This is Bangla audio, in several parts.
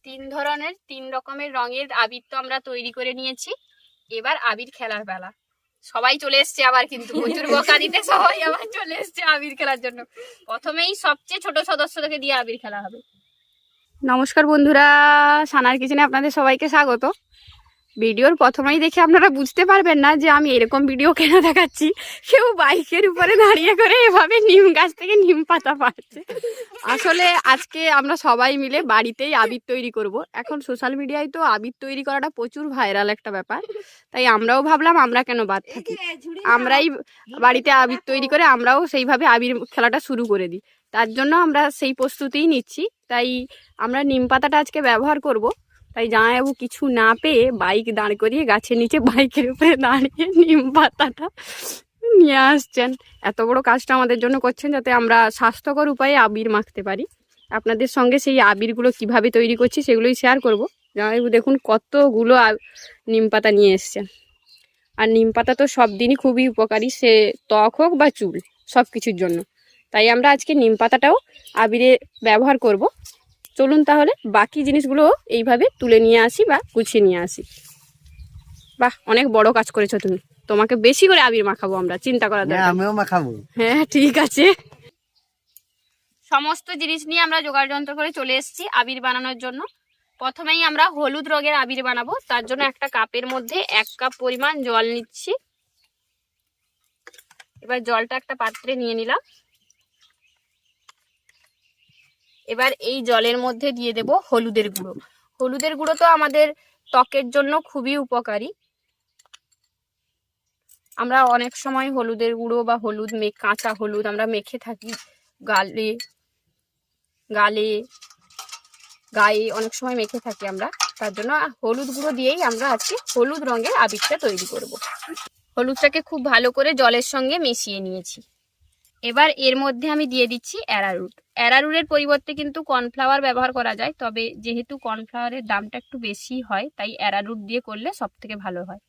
তিন ধরনের 3 রকমের রঙের আবির তো আমরা তৈরি করে নিয়েছি। এবার আবির খেলার বেলা। সবাই চলে এসছে আবার, কিন্তু প্রচুর বকা দিতে সবাই আবার চলে এসছে আবির খেলার জন্য। প্রথমেই সবচেয়ে ছোট সদস্যদেরকে দিয়ে আবির খেলা হবে। নমস্কার বন্ধুরা, সানার কিচেনে আপনাদের সবাইকে স্বাগত। ভিডিওর প্রথমেই দেখে আপনারা বুঝতে পারবেন না যে আমি এরকম ভিডিও কেন দেখাচ্ছি। কেউ বাইকের উপরে দাঁড়িয়ে করে এভাবে নিম গাছ থেকে নিম পাতা পাড়ছে। আসলে আজকে আমরা সবাই মিলে বাড়িতেই আবির তৈরি করব। এখন সোশ্যাল মিডিয়ায় তো আবির তৈরি করাটা প্রচুর ভাইরাল একটা ব্যাপার, তাই আমরাও ভাবলাম আমরা কেন বাদ থাকি, আমরাই বাড়িতে আবির তৈরি করে আমরাও সেইভাবে আবির খেলাটা শুরু করে দিই। তার জন্য আমরা সেই প্রস্তুতিই নিচ্ছি। তাই আমরা নিম পাতাটা আজকে ব্যবহার করব। তাই জামাইবাবু কিছু না পেয়ে বাইক দাঁড় করিয়ে গাছের নিচে বাইকের উপরে দাঁড়িয়ে নিম পাতাটা নিয়ে আসছেন। এত বড় কাজটা আমাদের জন্য করছেন যাতে আমরা স্বাস্থ্যকর উপায়ে আবির মাখতে পারি। আপনাদের সঙ্গে সেই আবিরগুলো কিভাবে তৈরি করছি সেগুলোই শেয়ার করব। জামাইবাবু দেখুন কতগুলো নিম পাতা নিয়ে এসছেন। আর নিম পাতা তো সব দিনই খুবই উপকারী, সে ত্বক হোক বা চুল, সব কিছুর জন্য। তাই আমরা আজকে নিম পাতাটাও আবিরে ব্যবহার করব। চলুন তাহলে বাকি জিনিসগুলো এইভাবে তুলে নিয়ে আসি বা গুছিয়ে নিয়ে আসি। বাহ, অনেক বড় কাজ করেছো তুমি। তোমাকে বেশি করে আবির মাখাবো আমরা, চিন্তা করার দরকার নেই। আমিও মাখাবো। হ্যাঁ ঠিক আছে। সমস্ত জিনিস নিয়ে আমরা জোগাড় যন্ত্র করে চলে এসেছি আবির বানানোর জন্য। প্রথমেই আমরা হলুদ রঙের আবির বানাবো। তার জন্য একটা কাপের মধ্যে 1 কাপ পরিমাণ জল নিচ্ছি। এবার জলটা একটা পাত্রে নিয়ে নিলাম। এবার এই জলের মধ্যে দিয়ে দেব হলুদের গুঁড়ো। হলুদের গুঁড়ো তো আমাদের ত্বকের জন্য খুবই উপকারী। আমরা অনেক সময় হলুদের গুঁড়ো বা হলুদ কাঁচা হলুদ আমরা মেখে থাকি গালে গায়ে অনেক সময় মেখে থাকি আমরা। তার জন্য হলুদ গুঁড়ো দিয়েই আমরা আজকে হলুদ রঙের আবিরটা তৈরি করব। হলুদটাকে খুব ভালো করে জলের সঙ্গে মিশিয়ে নিয়েছি। এবার এর মধ্যে আমি দিয়ে দিচ্ছি অ্যারারুট। অ্যারারুটের পরিবর্তে কিন্তু কর্নফ্লাওয়ার ব্যবহার করা যায়, তবে যেহেতু কর্নফ্লাওয়ারের দামটা একটু বেশি হয় তাই অ্যারারুট দিয়ে করলে সব থেকে ভালো হয়।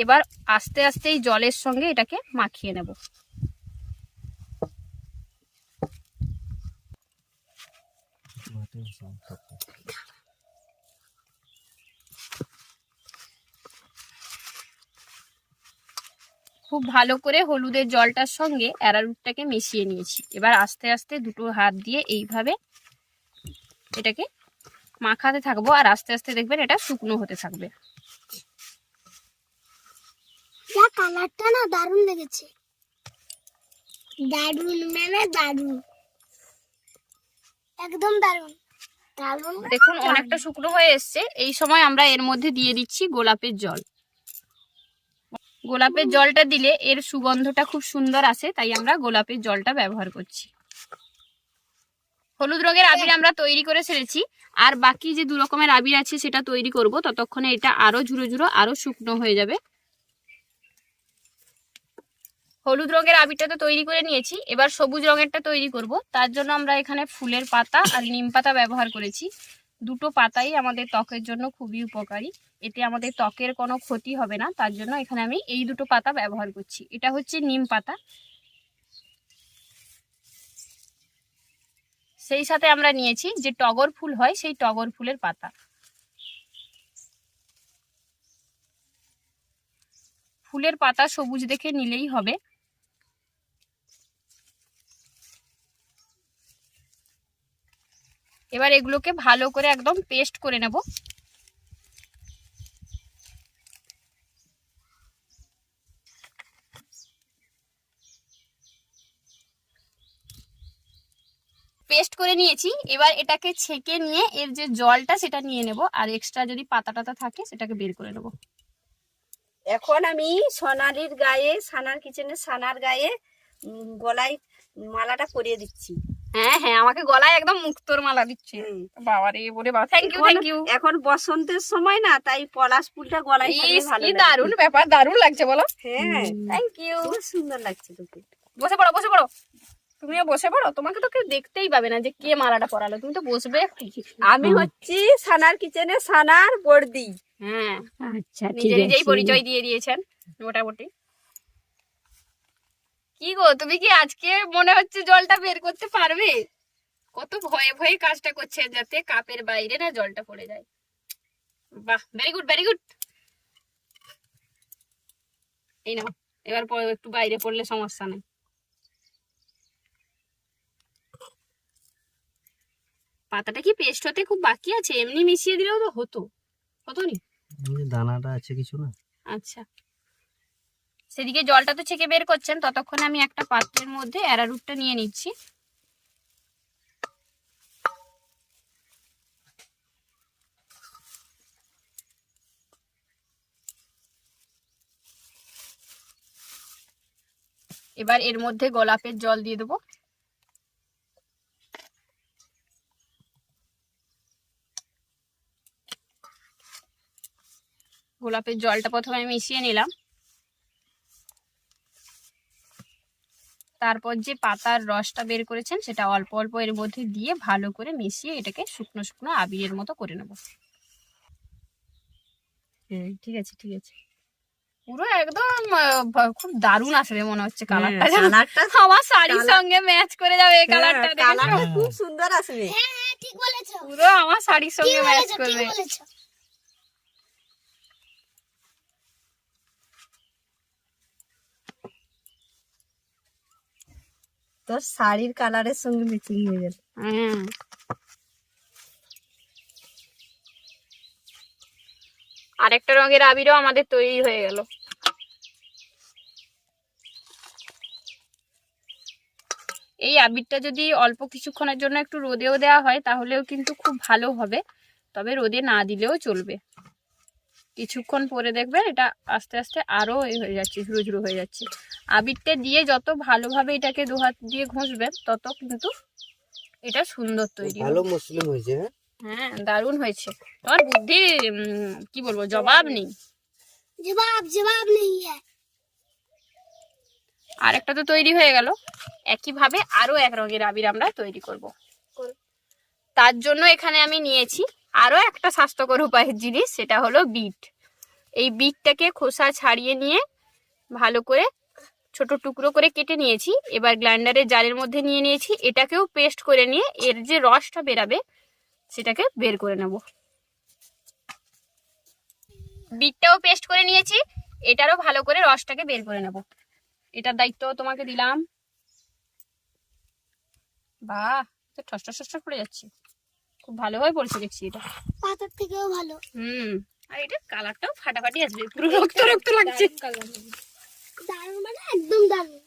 এবার আস্তে আস্তে এই জলের সঙ্গে এটাকে মাখিয়ে নেব। খুব ভালো করে হলুদের জলটার সঙ্গে অ্যারারুটটাকে মিশিয়ে নিয়েছি। এবার আস্তে আস্তে দুটো হাত দিয়ে এইভাবে এটাকে মাখাতে থাকবো, আর আস্তে আস্তে দেখবেন এটা শুকনো হতে থাকবে। কালারটা না দারুণ লেগেছে, দারুণ মানে দারুণ, একদম দারুণ দারুণ। দেখুন অনেকটা শুকনো হয়ে এসছে। এই সময় আমরা এর মধ্যে দিয়ে দিচ্ছি গোলাপের জল। গোলাপের জলটা দিলে এর সুগন্ধটা খুব সুন্দর আসে, তাই আমরা গোলাপের জলটা ব্যবহার করছি। হলুদ রঙের আবির আমরা তৈরি করে ফেলেছি, আর বাকি যে 2 রকমের আবির আছে সেটা তৈরি করব। ততক্ষণে এটা আরো ঝুরো ঝুরো আরো শুকনো হয়ে যাবে। হলুদ রঙের আবিরটা তো তৈরি করে নিয়েছি, এবার সবুজ রঙেরটা তৈরি করব। তার জন্য আমরা এখানে ফুলের পাতা আর নিম পাতা ব্যবহার করেছি। দুটো পাতাই আমাদের ত্বকের জন্য খুবই উপকারী, এতে আমাদের ত্বকের কোনো ক্ষতি হবে না। তার জন্য এখানে আমি এই দুটো পাতা ব্যবহার করছি। এটা হচ্ছে নিম পাতা, সেই সাথে আমরা নিয়েছি যে টগর ফুল হয় সেই টগর ফুলের পাতা। ফুলের পাতা সবুজ দেখে নিলেই হবে। এবার এগুলোকে ভালো করে একদম পেস্ট করে নেব। পেস্ট করে নিয়েছি। এবার এটাকে ছেঁকে নিয়ে এর যে জলটা সেটা নিয়ে নেব, আর এক্সট্রা যদি পাতা টাতা থাকে সেটাকে বের করে নেব। এখন আমি সোনালির গায়ে, সানার কিচেনে সানার গায়ে গলায় মালাটা পরিয়ে দিচ্ছি। হ্যাঁ হ্যাঁ, আমাকে গলায় একদম মুক্তোর মালা দিচ্ছে। বাবারে বলে বাবা, থ্যাংক ইউ থ্যাংক ইউ। এখন বসন্তের সময় না, তাই পলাশ ফুলটা গলায় থাকলে ভালো কি লাগে। দারুণ ব্যাপার, দারুণ লাগছে বলো। হ্যাঁ থ্যাংক ইউ, খুব সুন্দর লাগছে তোকে। বসে পড়ো বসে পড়ো, তুমিও বসে পড়ো। তোমাকে তো কেউ দেখতেই পাবে না যে কে মালাটা পরালো, তুমি তো বসবে। আমি হচ্ছি সানার কিচেনে সানার বর্দি। হ্যাঁ আচ্ছা নিজে নিজেই পরিচয় দিয়ে দিয়েছেন মোটামুটি। কি গো, তুমি কি আজকে মনে হচ্ছে জলটা বের করতে পারবে? কত ভয়ে ভয়ে কাজটা করছে যাতে কাপের বাইরে না জলটা পড়ে যায়। বাহ, ভেরি গুড ভেরি গুড। এই নাও, এবার একটু বাইরে পড়লে সমস্যা নেই। পাতাটা কি পেস্ট হতে খুব বাকি আছে? এমনি মিশিয়ে দিলেও তো হতো, হতো নি? দানাটা আছে কিছু না। আচ্ছা, সেদিকে জলটা তো ছেঁকে বের করছেন, ততক্ষণে আমি একটা পাত্রের মধ্যে অ্যারারুটটা নিয়ে নিচ্ছি। এবার এর মধ্যে গোলাপের জল দিয়ে দেবো। গোলাপের জলটা প্রথমে আমি মিশিয়ে নিলাম। তারপর যে পাতার রসটা বের করেছেন সেটা অল্প অল্প এর মধ্যে দিয়ে ভালো করে মিশিয়ে এটাকে শুকনো শুকনো আবিরের মতো করে নেব। ঠিক আছে ঠিক আছে, পুরো একদম খুব দারুণ আসবে মনে হচ্ছে কালারটা। কালারটা আমার শাড়ির সঙ্গে ম্যাচ করে যাবে এই কালারটা। কালারটা খুব সুন্দর আসবে। হ্যাঁ হ্যাঁ ঠিক বলেছো, পুরো আমার শাড়ির ঠিক সঙ্গে ম্যাচ বলেছো, ঠিক করবে। বলেছো। তোর শাড়ির কালারের সঙ্গে ম্যাচিং হয়ে গেল। হ্যাঁ, আরেকটা রঙের আবিরও আমাদের তৈরি হয়ে গেল। এই আবিরটা যদি অল্প কিছুক্ষণের জন্য একটু রোদেও দেওয়া হয় তাহলেও কিন্তু খুব ভালো হবে, তবে রোদে না দিলেও চলবে। কিছুক্ষণ পরে দেখবেন এটা আস্তে আস্তে আরো হয়ে যাচ্ছে, ঝুরো ঝুরো হয়ে যাচ্ছে। আবিরটা দিয়ে যত ভালোভাবে এটাকে দু হাত দিয়ে ঘষবেন তত কিন্তু এটা সুন্দর তৈরি হবে। ভালো মুসলিম হয়েছে। হ্যাঁ, দারুণ হয়েছে। তোমার বুদ্ধি কি বলবো, জবাব নেই। জবাব জবাব নেই হ্যাঁ। আরেকটা তো তৈরি হয়ে গেল। একইভাবে আরো এক রঙের আবির আমরা তৈরি করব। তার জন্য এখানে আমি নিয়েছি আরো একটা স্বাস্থ্যকর উপায়ের জিনিস, সেটা হলো বিট। এই বিটটাকে খোসা ছাড়িয়ে নিয়ে ভালো করে ছোট টুকরো করে কেটে নিয়েছি। এবার গ্রাইন্ডারের জারের মধ্যে নিয়ে নিয়েছি। এটাকেও পেস্ট করে নিয়ে এর যে রসটা বেরাবে সেটাকে বের করে নেব। বিটটাও পেস্ট করে নিয়েছি, এটারও ভালো করে রসটাকে বের করে নেব। এটার দায়িত্ব তোমাকে দিলাম। বাহ, ঠস ঠস ঠস পড়ে যাচ্ছে, খুব ভালোভাবে পড়ছে দেখছি এটা। পাতার থেকেও ভালো। আর এটা কালারটাও ফাটাফাটি আসবে, পুরো রক্ত রক্ত লাগছে। দারুণ মানে একদম দারুণ।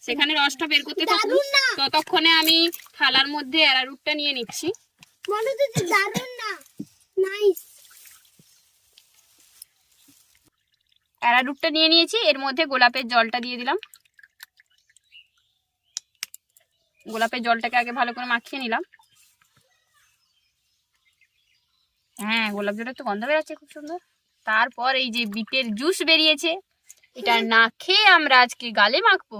সেখানে রসটা বের করতে থাকুন, দারুণ না, ততক্ষণে আমি থালার মধ্যে অ্যারারুটটা নিয়ে নিচ্ছি। মনে হচ্ছে দারুণ না, নাইস। অ্যারারুটটা নিয়ে নিয়েছি, এর মধ্যে গোলাপের জলটা দিয়ে দিলাম। গোলাপের জলটাকে আগে ভালো করে মাখিয়ে নিলাম। হ্যাঁ, গোলাপ জলের তো গন্ধ বেরোচ্ছে খুব সুন্দর। তারপর এই যে বিটের জুস বেরিয়েছে, এটা না খেয়ে আমরা আজকে গালে মাখবো।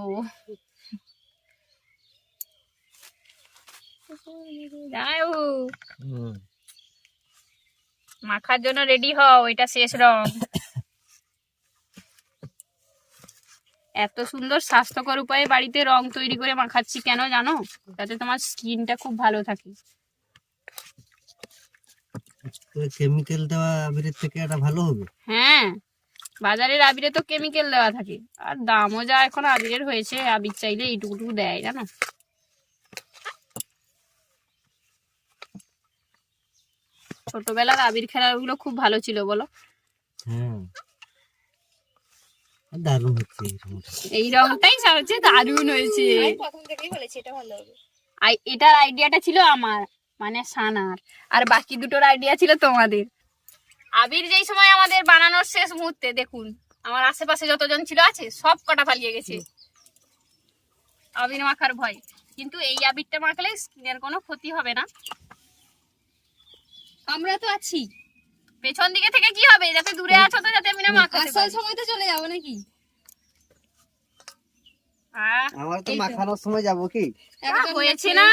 যাও, মাখার জন্য রেডি হও, এটা শেষ রং। এত সুন্দর স্বাস্থ্যকর উপায়ে বাড়িতে রং তৈরি করে মাখাচ্ছি কেন জানো? যাতে তোমার স্কিনটা খুব ভালো থাকে। কেমিক্যাল দেওয়া আবিরের থেকে এটা ভালো হবে। হ্যাঁ, বাজারের আবিরে তো কেমিক্যাল দেওয়া থাকে, আর দামও যা এখন আবিরের হয়েছে, আবির চাইলে এইটুকু দেয় জানো। ছোটবেলার আবির খেলাগুলো খুব ভালো ছিল বলো? হ্যাঁ, দারুণ হচ্ছে এই রংটাই হচ্ছে দারুণ হয়েছে। প্রথম থেকেই বলেছি এটা ভালো হবে। এটার আইডিয়াটা ছিল আমার, মানে সানার, আর বাকি দুটোর আইডিয়া ছিল তোমাদের। আবির যেই সময় আমাদের বানানোর শেষ মুহূর্তে দেখুন আমার আশেপাশে যতজন ছিল আছে সব কটা পালিয়ে গেছে আবির মাখার ভয়। কিন্তু এই আবিরটা মাখলে স্কিনের কোনো ক্ষতি হবে না। আমরা তো আছি পেছন দিকে থেকে, কি হবে যাতে দূরে আছো তো, যাতে আমি না মাখাতে পারি। সময় তো চলে যাবো নাকি? আমার তো মাখানোর সময় যাব কি হয়েছে না?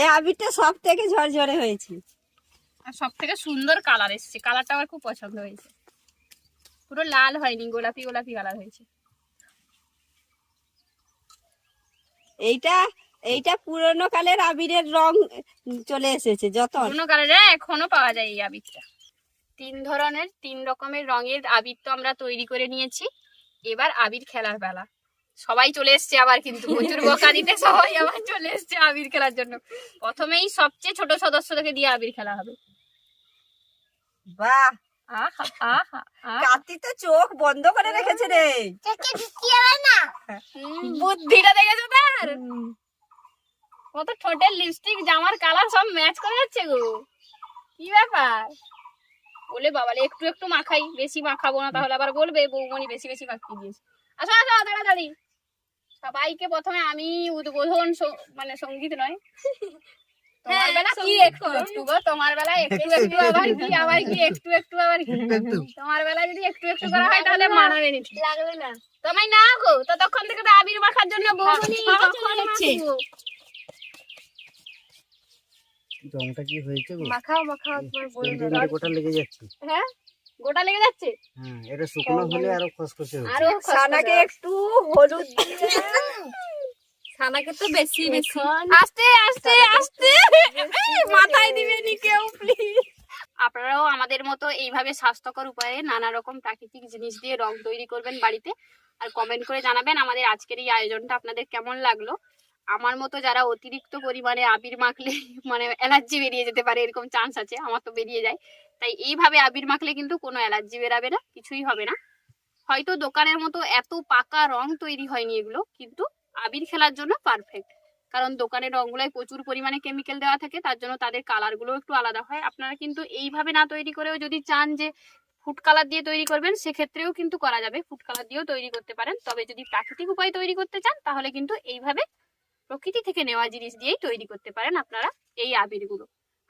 এই আবিরটা সব থেকে ঝরঝরে হয়েছে, আর সব থেকে সুন্দর কালার এসছে। কালারটা আমার খুব পছন্দ হয়েছে, পুরো লাল হয়নি, গোলাপি গোলাপি কালার হয়েছে। এইটা এইটা পুরনো কালের আবিরের রং চলে এসেছে যতন। পুরোনো কালারে এখনো পাওয়া যায় এই আবিরটা। 3 রকমের রঙের আবির তো আমরা তৈরি করে নিয়েছি। এবার আবির খেলার বেলা। সবাই চলে এসছে আবার কিন্তু প্রচুর বকা দিতে সবাই আবার চলে এসছে আবির খেলার জন্য। প্রথমেই সবচেয়ে ছোট সদস্যদেরকে দিয়ে আবির খেলা হবে। বাহ, আহা আহা আহা। কাতি তো চোখ বন্ধ করে রেখেছে রে। চোখে ঢুকিয়ে হবে না। বুদ্ধিটা দেখেছো তার? কত ঠোঁটের লিপস্টিক জামার কালার সব ম্যাচ করে যাচ্ছে গো। কি ব্যাপার? বলে বাবালে একটু একটু মাখাই, বেশি মাখাবো না, তাহলে আবার বলবে বৌমনি বেশি বেশি মাখিয়ে দিয়েছে। আসো আসো তাড়াতাড়ি। সবাইকে প্রথমে আমি উদ্বোধন মানে সঙ্গীত নয়, তোমার বেলা কি একটু একটু গো, তোমার বেলা একটু একটু আবার কি একটু একটু আবার কি, তোমার বেলা যদি একটু একটু করা হয় তাহলে মানাবে নি। লাগবে না। তোমায় না গো, ততক্ষণ থেকে তো আবির মাখার জন্য বৌমনি কখন যাচ্ছে। রংটা কি হয়েছে গো? মাখাও মাখাও, তোমার বলে এটা গোটা লেগে যাচ্ছে। হ্যাঁ গোটা লেগে যাচ্ছে। হ্যাঁ, এটা শুকনো হলে আরো খসখসে হবে। আরো সানাকে একটু হলুদ দিয়ে ছানাকে তো বেশি বেশি আস্তে আস্তে আস্তে মাথায় দিবেনি কেউ প্লিজ। আপনারাও আমাদের মতো এইভাবে স্বাস্থ্যকর উপায়ে নানা রকম প্রাকৃতিক জিনিস দিয়ে রং তৈরি করবেন বাড়িতে, আর কমেন্ট করে জানাবেন আমাদের আজকের এই আয়োজনটা আপনাদের কেমন লাগলো। আমার মতো যারা অতিরিক্ত পরিমাণে আবির মাখলে মানে অ্যালার্জি বেরিয়ে যেতে পারে, এরকম চান্স আছে, আমার তো বেরিয়ে যায়, তাই এইভাবে আবির মাখলে কিন্তু কোনো অ্যালার্জি বেরাবে না, কিছুই হবে না। হয়তো দোকানের মতো এত পাকা রং তৈরি হয়নি এগুলো, কিন্তু আবির খেলার জন্য পারফেক্ট। কারণ দোকানের রংগুলোয় প্রচুর পরিমাণে কেমিক্যাল দেওয়া থাকে, তার জন্য তাদের কালারগুলো একটু আলাদা হয়। আপনারা কিন্তু এইভাবে না তৈরি করেও যদি চান যে ফুড কালার দিয়ে তৈরি করবেন, সেক্ষেত্রেও কিন্তু করা যাবে, ফুড কালার দিয়েও তৈরি করতে পারেন। তবে যদি প্রাকৃতিক উপায়ে তৈরি করতে চান তাহলে কিন্তু এইভাবে প্রকৃতি থেকে নেওয়া জিনিস দিয়েই তৈরি করতে পারেন আপনারা এই আবিরগুলো।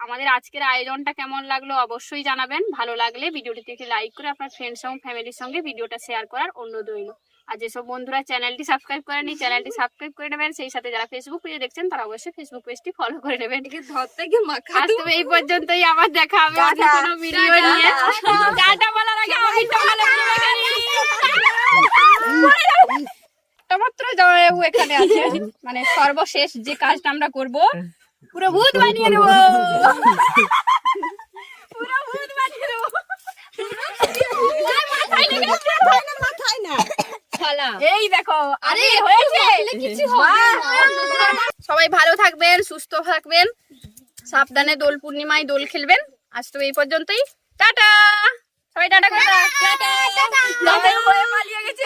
আমাদের আজকের আয়োজনটা কেমন লাগলো অবশ্যই জানাবেন। ভালো লাগলে ভিডিওটিতে একটি লাইক করে আপনার ফ্রেন্ডস এবং ফ্যামিলির সঙ্গে ভিডিওটা শেয়ার করার অনুরোধ রইল। আর যেসব বন্ধুরা চ্যানেলটি সাবস্ক্রাইব করেনি, চ্যানেলটি সাবস্ক্রাইব করে নেবেন। সেই সাথে যারা ফেসবুক পেজে দেখছেন তারা অবশ্যই ফেসবুক পেজটি ফলো করে নেবেন। আজ তবে এই পর্যন্তই, আবার দেখা হবে অন্য কোনো ভিডিও নিয়ে। টাটা বলার আগে আবিরটা ভালো করে মেখে নিই। মাত্র জামাইবাবু এখানে আছে, মানে সর্বশেষ যে কাজটা আমরা করব, পুরো ভূত বানিয়ে দেবো, পুরো ভূত বানিয়ে দেবো। মাথায় না এই দেখো, আরে হয়েছে কিছু হবে না। সবাই ভালো থাকবেন, সুস্থ থাকবেন, সাবধানে দোল পূর্ণিমায় দোল খেলবেন। আজ তো এই পর্যন্তই, টাটা। সবাই টাটা করে দাও। টাটা। পালিয়ে গেছে।